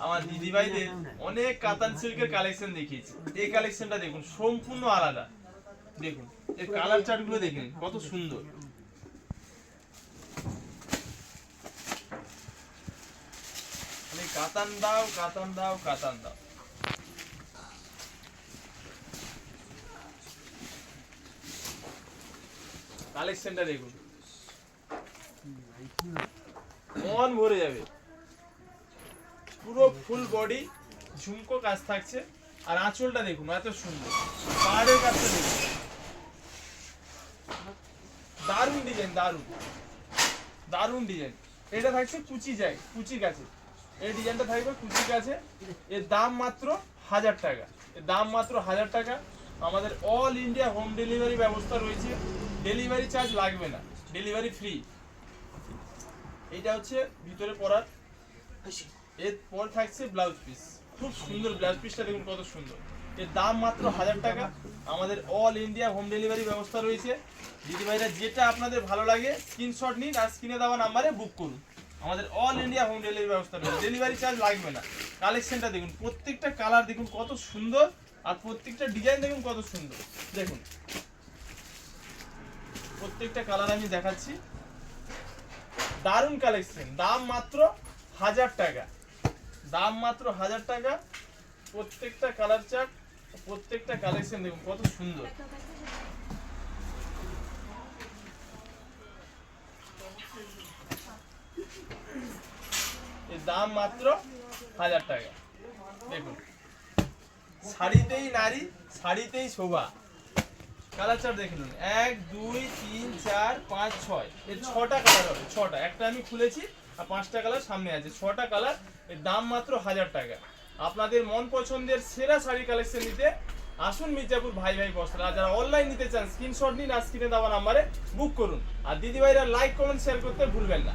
আমার দিদি ভাইদের অনেক কাতান সিল্কের কালেকশন দেখিয়েছি। এই কালেকশনটা দেখুন, সম্পূর্ণ আলাদা। দেখুন এর কালার চার্ট গুলো দেখুন কত সুন্দর। কাতান দাও, কাতান দাও, কাতান দাও। কালেকশনটা দেখুন, মন ভরে যাবে। পুরো ফুল বডি ঝুমকো কাজ থাকছে। আর আঁচলটা দেখুন এত সুন্দর, পাড়ের কাজটা দেখুন, দারুণ ডিজাইন, দারুণ দারুণ ডিজাইন। এটা থাকছে কুচি যায়, কুচির কাছে এই ডিজাইনটা থাকবে কুচির কাছে। এর দাম মাত্র 1000 টাকা। এর দাম মাত্র 1000 টাকা। আমাদের অল ইন্ডিয়া হোম ডেলিভারি ব্যবস্থা রয়েছে, ডেলিভারি চার্জ লাগবে না, ডেলিভারি ফ্রি। এটা হচ্ছে ভিতরে পরার। এরপর থাকছে ব্লাউজ পিস, খুব সুন্দর ব্লাউজ পিসটা দেখুন কত সুন্দর। এর দাম মাত্র 1000 টাকা। আমাদের অল ইন্ডিয়া হোম ডেলিভারি ব্যবস্থা রয়েছে। দিদিভাইরা যেটা আপনাদের ভালো লাগে স্ক্রিনশট নিন আর স্ক্রিনে দেওয়া নাম্বারে বুক করুন। আমাদের অল ইন্ডিয়া হোম ডেলিভারি ব্যবস্থা রয়েছে, ডেলিভারি চার্জ লাগবে না। কালেকশনটা দেখুন, প্রত্যেকটা কালার দেখুন কত সুন্দর, আর প্রত্যেকটা ডিজাইন দেখুন কত সুন্দর। দেখুন প্রত্যেকটা কালার আমি দেখাচ্ছি, দারুণ কালেকশন। দাম মাত্র 1000 টাকা, দাম মাত্র 1000 টাকা। প্রত্যেকটা কালার চার্ট, প্রত্যেকটা কালেকশন দেখুন কত সুন্দর। এর দাম মাত্র 1000 টাকা। দেখুন শাড়িতেই নারী, শাড়িতেই শোভা। কালার চার্ট দেখুন, 1 2 3 4 5 6। এর 6টা কালার হবে, 6টা। একটা আমি খুলেছি আর 5টা কালার সামনে আছে, 6টা কালার। এর দাম মাত্র 1000 টাকা। আপনাদের মন পছন্দের সেরা শাড়ি কালেকশন নিতে আসুন মির্জাপুর ভাই ভাই বস্ত্র। আর যারা অনলাইন নিতে চান স্ক্রিনশট নিন আর স্ক্রিনে দেওয়া নাম্বারে বুক করুন। আর দিদিভাইরা লাইক কমেন্ট শেয়ার করতে ভুলবেন না।